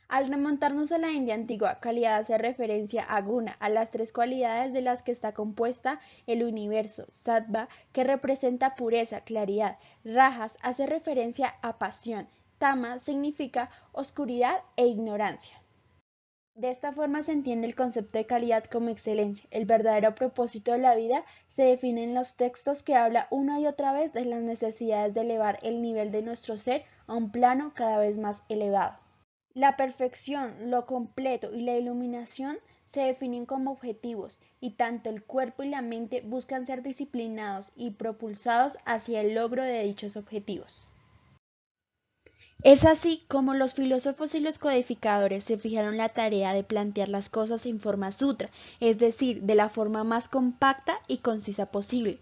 Al remontarnos a la India antigua, calidad hace referencia a guna, a las tres cualidades de las que está compuesta el universo. Sattva, que representa pureza, claridad. Rajas hace referencia a pasión. Tama significa oscuridad e ignorancia. De esta forma se entiende el concepto de calidad como excelencia. El verdadero propósito de la vida se define en los textos que habla una y otra vez de las necesidades de elevar el nivel de nuestro ser a un plano cada vez más elevado. La perfección, lo completo y la iluminación se definen como objetivos, y tanto el cuerpo y la mente buscan ser disciplinados y propulsados hacia el logro de dichos objetivos. Es así como los filósofos y los codificadores se fijaron la tarea de plantear las cosas en forma sutra, es decir, de la forma más compacta y concisa posible.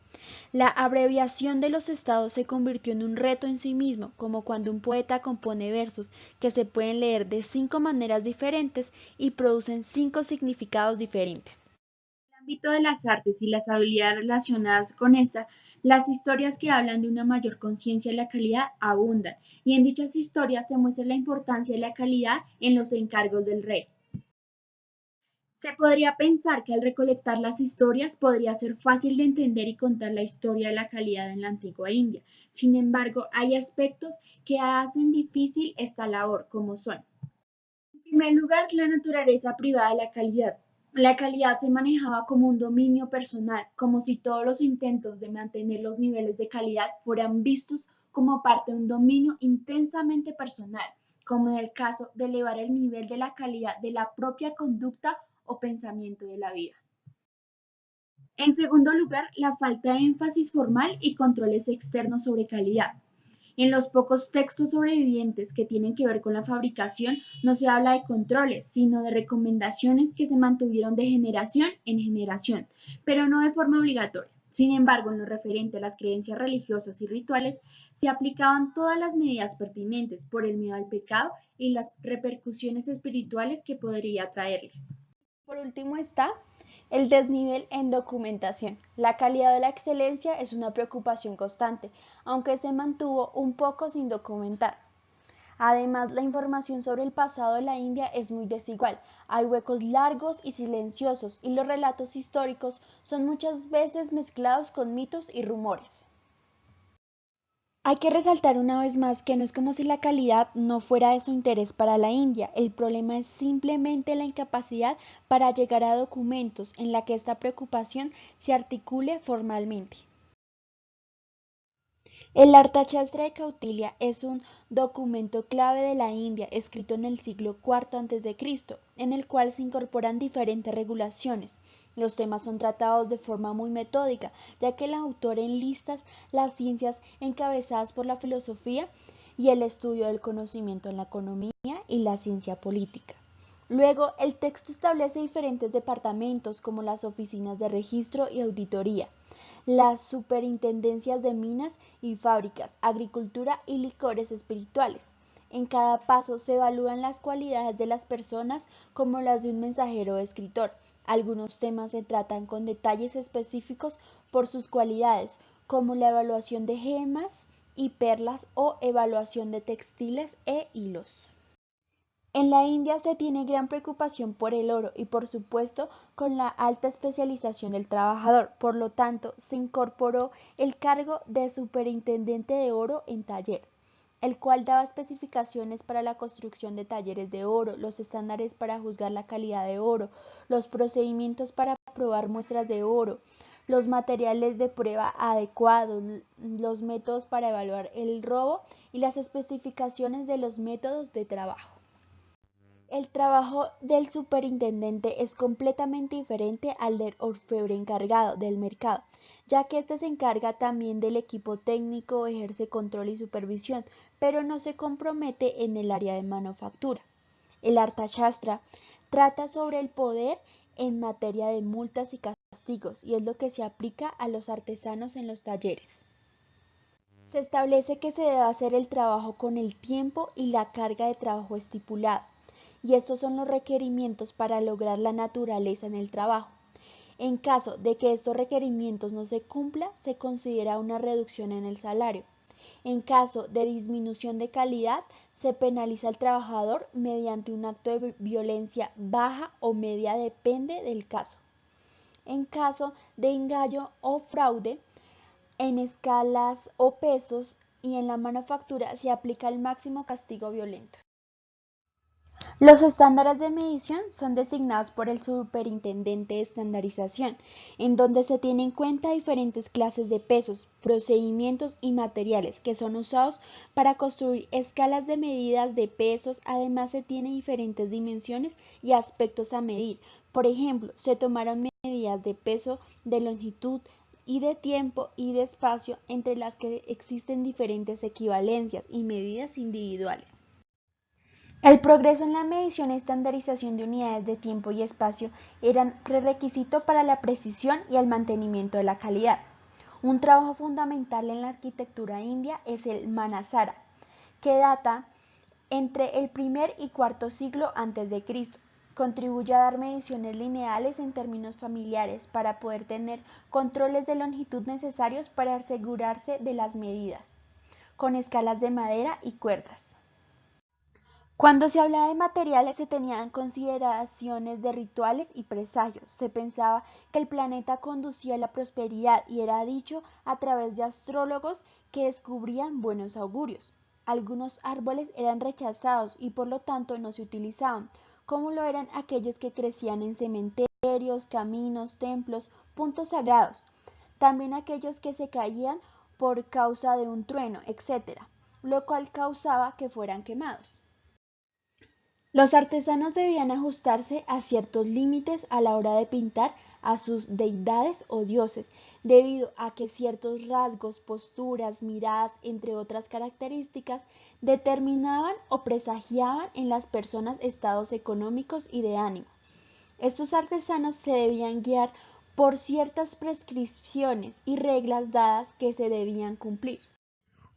La abreviación de los estados se convirtió en un reto en sí mismo, como cuando un poeta compone versos que se pueden leer de 5 maneras diferentes y producen 5 significados diferentes. En el ámbito de las artes y las habilidades relacionadas con esta, las historias que hablan de una mayor conciencia de la calidad abundan, y en dichas historias se muestra la importancia de la calidad en los encargos del rey. Se podría pensar que al recolectar las historias podría ser fácil de entender y contar la historia de la calidad en la antigua India. Sin embargo, hay aspectos que hacen difícil esta labor, como son: en primer lugar, la naturaleza privada de la calidad. La calidad se manejaba como un dominio personal, como si todos los intentos de mantener los niveles de calidad fueran vistos como parte de un dominio intensamente personal, como en el caso de elevar el nivel de la calidad de la propia conducta o pensamiento de la vida. En segundo lugar, la falta de énfasis formal y controles externos sobre calidad. En los pocos textos sobrevivientes que tienen que ver con la fabricación, no se habla de controles, sino de recomendaciones que se mantuvieron de generación en generación, pero no de forma obligatoria. Sin embargo, en lo referente a las creencias religiosas y rituales, se aplicaban todas las medidas pertinentes por el miedo al pecado y las repercusiones espirituales que podría traerles. Por último está el desnivel en documentación. La calidad de la excelencia es una preocupación constante, aunque se mantuvo un poco sin documentar. Además, la información sobre el pasado de la India es muy desigual. Hay huecos largos y silenciosos, y los relatos históricos son muchas veces mezclados con mitos y rumores. Hay que resaltar una vez más que no es como si la calidad no fuera de su interés para la India, el problema es simplemente la incapacidad para llegar a documentos en la que esta preocupación se articule formalmente. El Arthashastra de Kautilya es un documento clave de la India escrito en el siglo IV a.C., en el cual se incorporan diferentes regulaciones. Los temas son tratados de forma muy metódica, ya que el autor enlista las ciencias encabezadas por la filosofía y el estudio del conocimiento en la economía y la ciencia política. Luego, el texto establece diferentes departamentos como las oficinas de registro y auditoría, las superintendencias de minas y fábricas, agricultura y licores espirituales. En cada paso se evalúan las cualidades de las personas como las de un mensajero o escritor. Algunos temas se tratan con detalles específicos por sus cualidades, como la evaluación de gemas y perlas o evaluación de textiles e hilos. En la India se tiene gran preocupación por el oro y por supuesto con la alta especialización del trabajador, por lo tanto se incorporó el cargo de superintendente de oro en taller, el cual daba especificaciones para la construcción de talleres de oro, los estándares para juzgar la calidad de oro, los procedimientos para probar muestras de oro, los materiales de prueba adecuados, los métodos para evaluar el robo y las especificaciones de los métodos de trabajo. El trabajo del superintendente es completamente diferente al del orfebre encargado del mercado, ya que éste se encarga también del equipo técnico, ejerce control y supervisión, pero no se compromete en el área de manufactura. El Arthashastra trata sobre el poder en materia de multas y castigos, y es lo que se aplica a los artesanos en los talleres. Se establece que se debe hacer el trabajo con el tiempo y la carga de trabajo estipulada, y estos son los requerimientos para lograr la naturaleza en el trabajo. En caso de que estos requerimientos no se cumplan, se considera una reducción en el salario. En caso de disminución de calidad, se penaliza al trabajador mediante un acto de violencia baja o media, depende del caso. En caso de engaño o fraude, en escalas o pesos y en la manufactura se aplica el máximo castigo violento. Los estándares de medición son designados por el Superintendente de Estandarización, en donde se tienen en cuenta diferentes clases de pesos, procedimientos y materiales que son usados para construir escalas de medidas de pesos. Además, se tienen diferentes dimensiones y aspectos a medir. Por ejemplo, se tomaron medidas de peso, de longitud y de tiempo y de espacio, entre las que existen diferentes equivalencias y medidas individuales. El progreso en la medición y estandarización de unidades de tiempo y espacio eran prerequisito para la precisión y el mantenimiento de la calidad. Un trabajo fundamental en la arquitectura india es el Manasara, que data entre el primer y cuarto siglo a.C. Contribuye a dar mediciones lineales en términos familiares para poder tener controles de longitud necesarios para asegurarse de las medidas, con escalas de madera y cuerdas. Cuando se hablaba de materiales se tenían consideraciones de rituales y presagios. Se pensaba que el planeta conducía a la prosperidad y era dicho a través de astrólogos que descubrían buenos augurios. Algunos árboles eran rechazados y por lo tanto no se utilizaban, como lo eran aquellos que crecían en cementerios, caminos, templos, puntos sagrados. También aquellos que se caían por causa de un trueno, etc., lo cual causaba que fueran quemados. Los artesanos debían ajustarse a ciertos límites a la hora de pintar a sus deidades o dioses, debido a que ciertos rasgos, posturas, miradas, entre otras características, determinaban o presagiaban en las personas estados económicos y de ánimo. Estos artesanos se debían guiar por ciertas prescripciones y reglas dadas que se debían cumplir.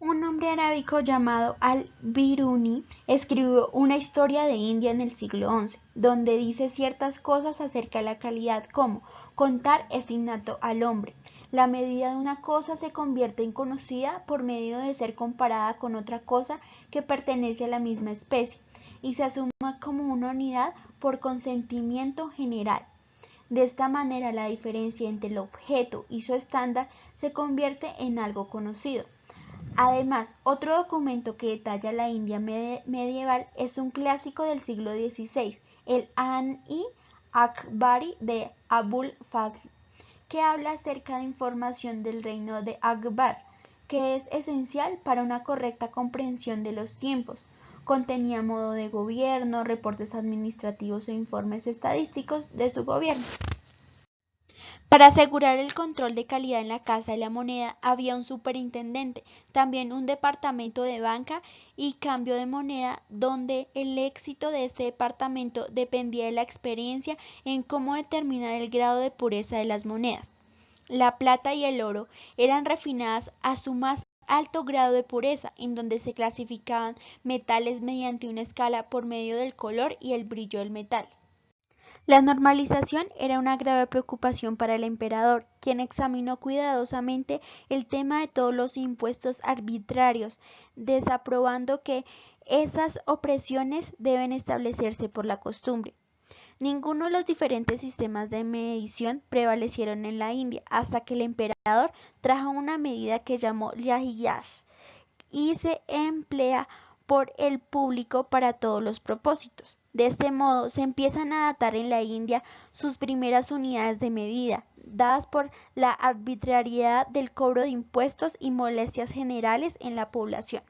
Un hombre arábico llamado Al-Biruni escribió una historia de India en el siglo XI, donde dice ciertas cosas acerca de la calidad como contar es innato al hombre. La medida de una cosa se convierte en conocida por medio de ser comparada con otra cosa que pertenece a la misma especie y se asume como una unidad por consentimiento general. De esta manera, la diferencia entre el objeto y su estándar se convierte en algo conocido. Además, otro documento que detalla la India medieval es un clásico del siglo XVI, el An-i-Akbari de Abul Fazl, que habla acerca de información del reino de Akbar, que es esencial para una correcta comprensión de los tiempos. Contenía modo de gobierno, reportes administrativos e informes estadísticos de su gobierno. Para asegurar el control de calidad en la Casa de la Moneda había un superintendente, también un departamento de banca y cambio de moneda, donde el éxito de este departamento dependía de la experiencia en cómo determinar el grado de pureza de las monedas. La plata y el oro eran refinadas a su más alto grado de pureza, en donde se clasificaban metales mediante una escala por medio del color y el brillo del metal. La normalización era una grave preocupación para el emperador, quien examinó cuidadosamente el tema de todos los impuestos arbitrarios, desaprobando que esas opresiones deben establecerse por la costumbre. Ninguno de los diferentes sistemas de medición prevalecieron en la India hasta que el emperador trajo una medida que llamó Yahiyash y se emplea por el público para todos los propósitos. De este modo se empiezan a datar en la India sus primeras unidades de medida, dadas por la arbitrariedad del cobro de impuestos y molestias generales en la población.